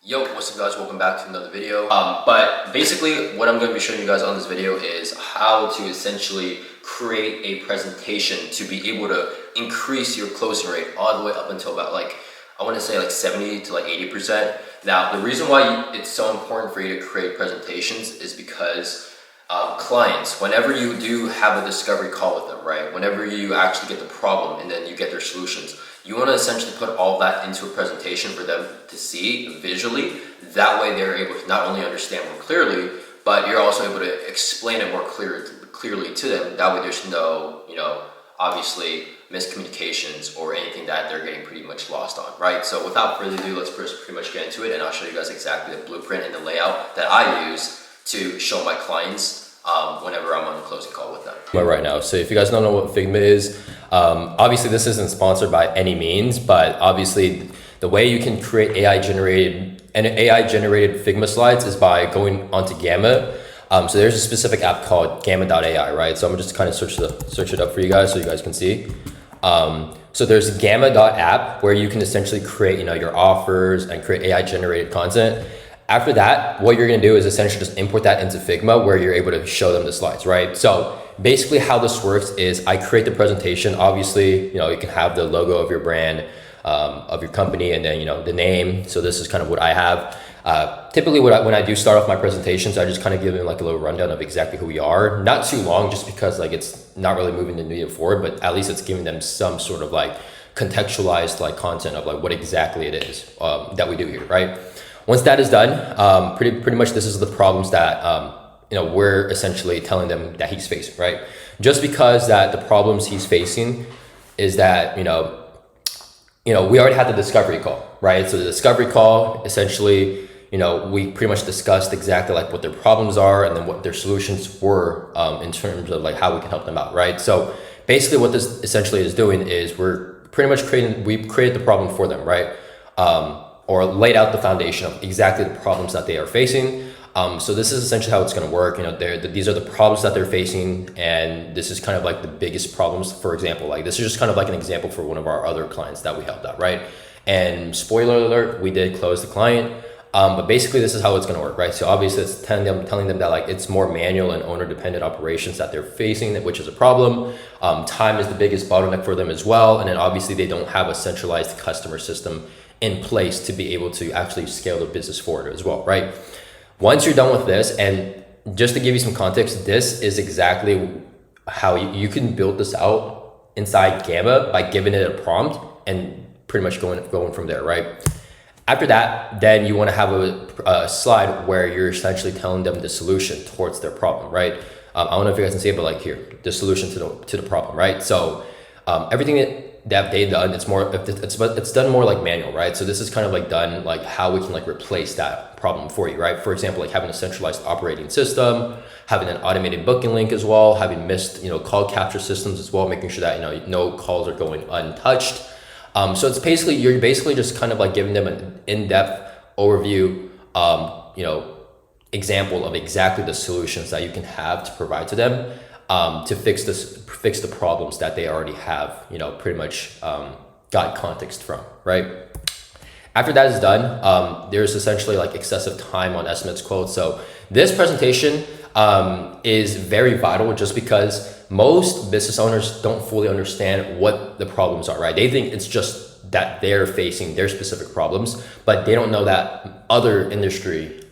Yo, what's up guys, welcome back to another video. But basically what I'm going to be showing you guys on this video is how to essentially create a presentation to be able to increase your closing rate all the way up until about I want to say 70 to 80%. Now, the reason why it's so important for you to create presentations is because clients, whenever you do have a discovery call with them, right? Whenever you actually get the problem and then you get their solutions, you want to essentially put all that into a presentation for them to see visually. That way they're able to not only understand more clearly, but you're also able to explain it more clearly to them. That way there's no, obviously miscommunications or anything that they're getting pretty much lost on, right? So without further ado, let's pretty much get into it, and I'll show you guys exactly the blueprint and the layout that I use to show my clients whenever I'm on a closing call with them. Right now. So if you guys don't know what Figma is, obviously this isn't sponsored by any means, but obviously the way you can create AI generated Figma slides is by going onto Gamma. So there's a specific app called Gamma.ai, right? So I'm just kind of search it up for you guys so you guys can see. So there's Gamma.app where you can essentially create, your offers and create AI generated content. After that, what you're gonna do is essentially just import that into Figma where you're able to show them the slides, right? So basically how this works is I create the presentation. Obviously, you can have the logo of your brand, of your company, and then, the name. So this is kind of what I have. Typically when I do start off my presentations, I just kind of give them a little rundown of exactly who we are. Not too long, just because it's not really moving the needle forward, but at least it's giving them some sort of contextualized content of what exactly it is that we do here, right? Once that is done, pretty much this is the problems that we're essentially telling them that he's facing, right? Just because that the problems he's facing is that we already had the discovery call, right? So the discovery call, essentially, we pretty much discussed exactly what their problems are and then what their solutions were in terms of how we can help them out, right? So basically what this essentially is doing is we're pretty much we created the problem for them, right? Or laid out the foundation of exactly the problems that they are facing. So this is essentially how it's going to work. These are the problems that they're facing, and this is kind of the biggest problems. For example, this is just kind of an example for one of our other clients that we helped out, right? And spoiler alert, we did close the client. But basically this is how it's going to work, right? So obviously it's telling them that it's more manual and owner dependent operations that they're facing, which is a problem. Time is the biggest bottleneck for them as well. And then obviously they don't have a centralized customer system in place to be able to actually scale their business forward as well, right? Once you're done with this, and just to give you some context, this is exactly how you can build this out inside Gamma by giving it a prompt and pretty much going from there, right? After that, then you want to have a slide where you're essentially telling them the solution towards their problem, right? I don't know if you guys can see it, but here, the solution to the problem, right? So everything that they've done, it's done more manual, right? So this is kind of done how we can replace that problem for you, right? For example, having a centralized operating system, having an automated booking link as well, having missed call capture systems as well, making sure that no calls are going untouched. So it's you're basically just kind of giving them an in-depth overview, example of exactly the solutions that you can have to provide to them to fix the problems that they already have, pretty much got context from, right? After that is done, there's essentially excessive time on estimates quotes. So this presentation is very vital just because most business owners don't fully understand what the problems are, right? They think it's just that they're facing their specific problems, but they don't know that other industry,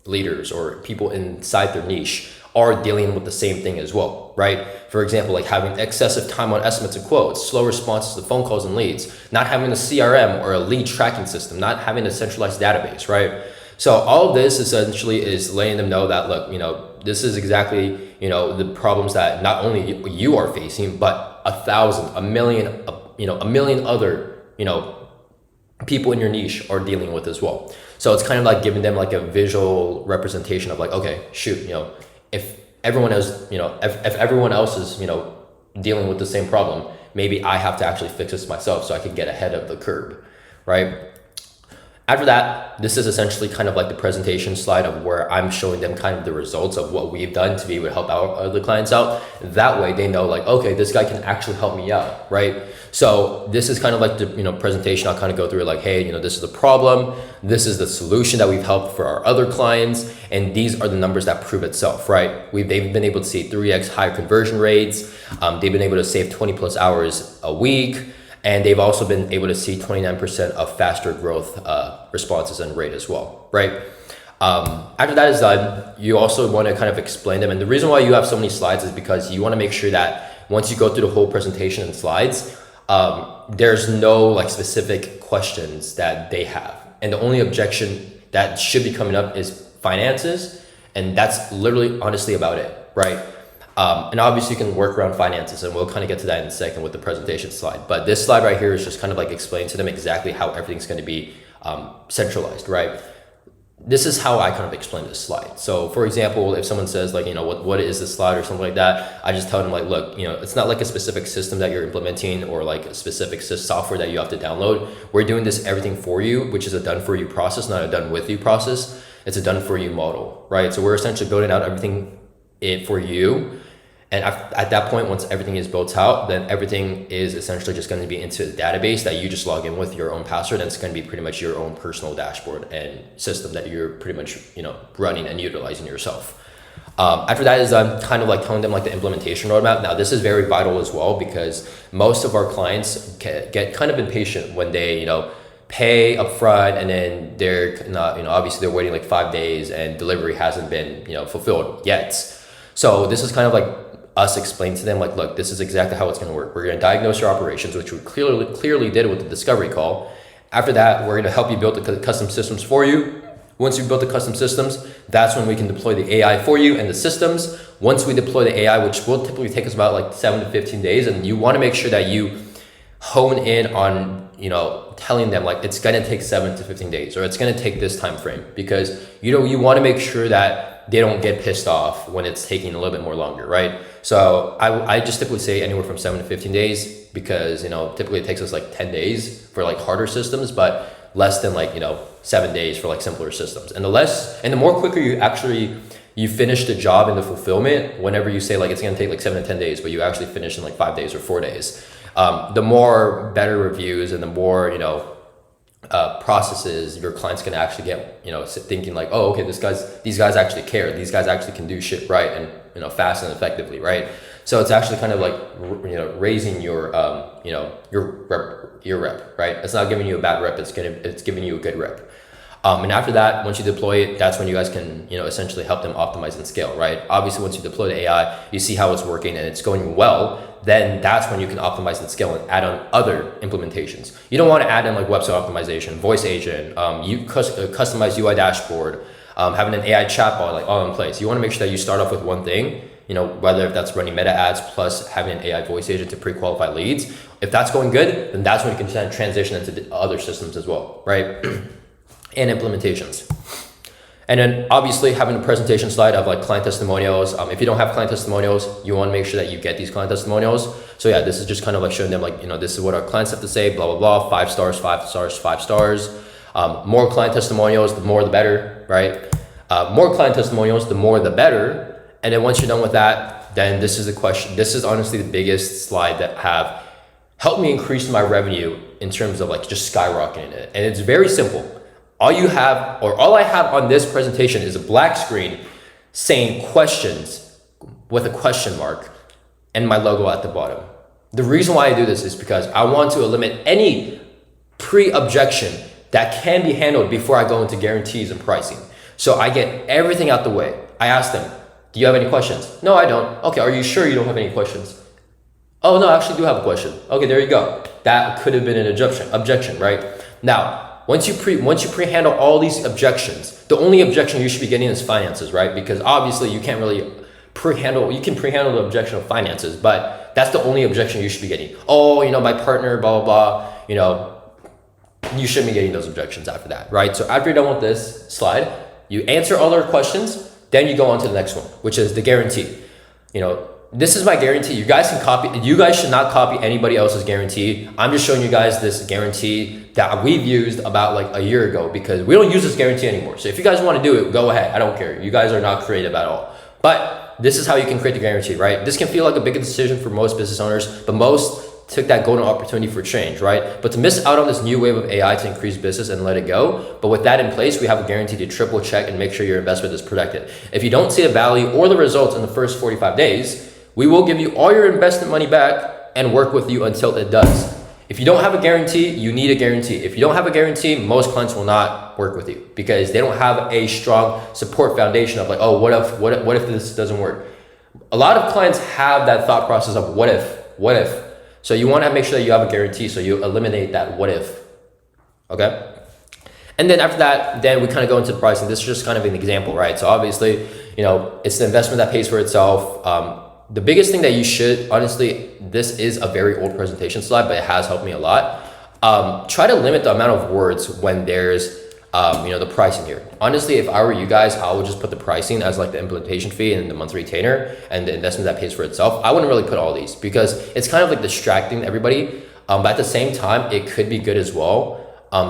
leaders or people inside their niche are dealing with the same thing as well, right? For example, having excessive time on estimates and quotes, slow responses to phone calls and leads, not having a CRM or a lead tracking system, not having a centralized database, right? So all of this essentially is letting them know that, look, this is exactly, the problems that not only you are facing, but 1,000, a million, a million other, people in your niche are dealing with as well. So it's kind of giving them a visual representation of okay, shoot, if everyone else, if everyone else is, dealing with the same problem, maybe I have to actually fix this myself so I can get ahead of the curve, right? After that, this is essentially kind of like the presentation slide of where I'm showing them kind of the results of what we've done to be able to help our other clients out. That way they know like, okay, this guy can actually help me out, right? So this is kind of like the, presentation. I'll kind of go through like, hey, this is the problem. This is the solution that we've helped for our other clients. And these are the numbers that prove itself, right? They've been able to see 3x higher conversion rates. They've been able to save 20 plus hours a week. And they've also been able to see 29% of faster growth responses and rate as well, right? After that is done, you also want to kind of explain them. And the reason why you have so many slides is because you want to make sure that once you go through the whole presentation and slides, there's no like specific questions that they have. And the only objection that should be coming up is finances. And that's literally honestly about it, right? And obviously you can work around finances, and we'll kind of get to that in a second with the presentation slide. But this slide right here is just kind of like explaining to them exactly how everything's going to be centralized, right? This is how I kind of explain this slide. So for example, if someone says like, what is this slide or something like that, I just tell them like, look, it's not like a specific system that you're implementing or like a specific software that you have to download. We're doing this everything for you, which is a done for you process, not a done with you process. It's a done for you model, right? So we're essentially building out everything for you. And at that point, once everything is built out, then everything is essentially just going to be into a database that you just log in with your own password, and it's going to be pretty much your own personal dashboard and system that you're pretty much running and utilizing yourself. After that is kind of like telling them like the implementation roadmap. Now this is very vital as well, because most of our clients get kind of impatient when they pay upfront and then they're not obviously they're waiting like 5 days and delivery hasn't been fulfilled yet. So this is kind of like us explain to them like, look, this is exactly how it's going to work. We're going to diagnose your operations, which we clearly did with the discovery call. After that, we're going to help you build the custom systems for you. Once you've built the custom systems, that's when we can deploy the AI for you and the systems. Once we deploy the AI, which will typically take us about like 7 to 15 days, and you want to make sure that you hone in on telling them like it's going to take 7 to 15 days or it's going to take this time frame, because you want to make sure that they don't get pissed off when it's taking a little bit more longer, right? So I just typically say anywhere from 7 to 15 days, because typically it takes us like 10 days for like harder systems, but less than like 7 days for like simpler systems. And the more quicker you finish the job in the fulfillment, whenever you say like it's going to take like 7 to 10 days, but you actually finish in like 5 days or 4 days, the more better reviews and the more processes your clients can actually get thinking like, oh, okay, these guys actually care, these guys actually can do shit right and fast and effectively, right? So it's actually kind of like raising your rep, right? It's not giving you a bad rep, it's giving you a good rep. And after that, once you deploy it, that's when you guys can essentially help them optimize and scale, right? Obviously, once you deploy the AI, you see how it's working and it's going well, then that's when you can optimize and scale and add on other implementations. You don't want to add in like website optimization, voice agent, customized UI dashboard, having an AI chatbot like all in place. You want to make sure that you start off with one thing, whether if that's running meta ads plus having an AI voice agent to pre-qualify leads. If that's going good, then that's when you can transition into the other systems as well, right? And implementations. And then obviously having a presentation slide of like client testimonials. If you don't have client testimonials, you want to make sure that you get these client testimonials. So yeah, this is just kind of like showing them like, this is what our clients have to say, blah, blah, blah, 5 stars, 5 stars, 5 stars. More client testimonials, the more the better, right? More client testimonials, the more the better. And then once you're done with that, then this is the question. This is honestly the biggest slide that have helped me increase my revenue in terms of like just skyrocketing it. And it's very simple. All I have on this presentation is a black screen saying questions with a question mark and my logo at the bottom. The reason why I do this is because I want to eliminate any pre-objection that can be handled before I go into guarantees and pricing. So I get everything out the way. I ask them, do you have any questions? No, I don't. Okay, are you sure you don't have any questions? Oh no, I actually do have a question. Okay, there you go. That could have been an objection, right? Now, once you pre-handle all these objections, the only objection you should be getting is finances, right? Because obviously you can't really pre-handle the objection of finances, but that's the only objection you should be getting. Oh, my partner, blah, blah, blah, you shouldn't be getting those objections after that, right? So after you're done with this slide, you answer all their questions, then you go on to the next one, which is the guarantee. this is my guarantee. You guys can copy, you guys should not copy anybody else's guarantee. I'm just showing you guys this guarantee that we've used about like a year ago, because we don't use this guarantee anymore. So if you guys want to do it, go ahead. I don't care. You guys are not creative at all. But this is how you can create the guarantee, right? This can feel like a big decision for most business owners, but most took that golden opportunity for change, right? But to miss out on this new wave of AI to increase business and let it go. But with that in place, we have a guarantee to triple check and make sure your investment is protected. If you don't see the value or the results in the first 45 days, we will give you all your investment money back and work with you until it does. If you don't have a guarantee, you need a guarantee. If you don't have a guarantee, most clients will not work with you because they don't have a strong support foundation of like, oh, what if this doesn't work? A lot of clients have that thought process of what if. So you want to make sure that you have a guarantee, so you eliminate that what if, okay? And then after that, then we kind of go into the pricing. This is just kind of an example, right? So obviously, it's the investment that pays for itself. The biggest thing that you should, honestly, this is a very old presentation slide, but it has helped me a lot. Try to limit the amount of words when there's the pricing here. Honestly, if I were you guys, I would just put the pricing as like the implementation fee and the monthly retainer and the investment that pays for itself. I wouldn't really put all these because it's kind of like distracting everybody. But at the same time, it could be good as well.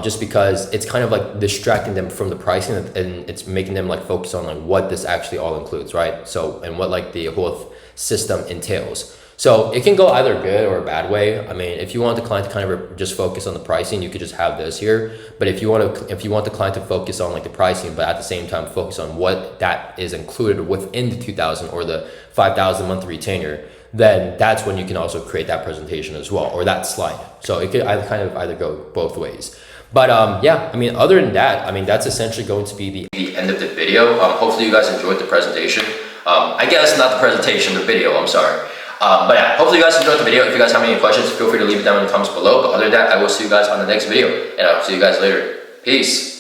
Just because it's kind of like distracting them from the pricing and it's making them like focus on like what this actually all includes, right? So, and what like the whole system entails. So it can go either good or a bad way. I mean, if you want the client to kind of just focus on the pricing, you could just have this here. But if you want the client to focus on like the pricing, but at the same time focus on what that is included within the 2,000 or the 5,000 monthly retainer, then that's when you can also create that presentation as well, or that slide. So it could either go both ways. But yeah, I mean, other than that, I mean, that's essentially going to be the end of the video. Hopefully you guys enjoyed the presentation. I guess not the presentation, the video, I'm sorry. But yeah, hopefully you guys enjoyed the video. If you guys have any questions, feel free to leave it down in the comments below. But other than that, I will see you guys on the next video, and I'll see you guys later. Peace.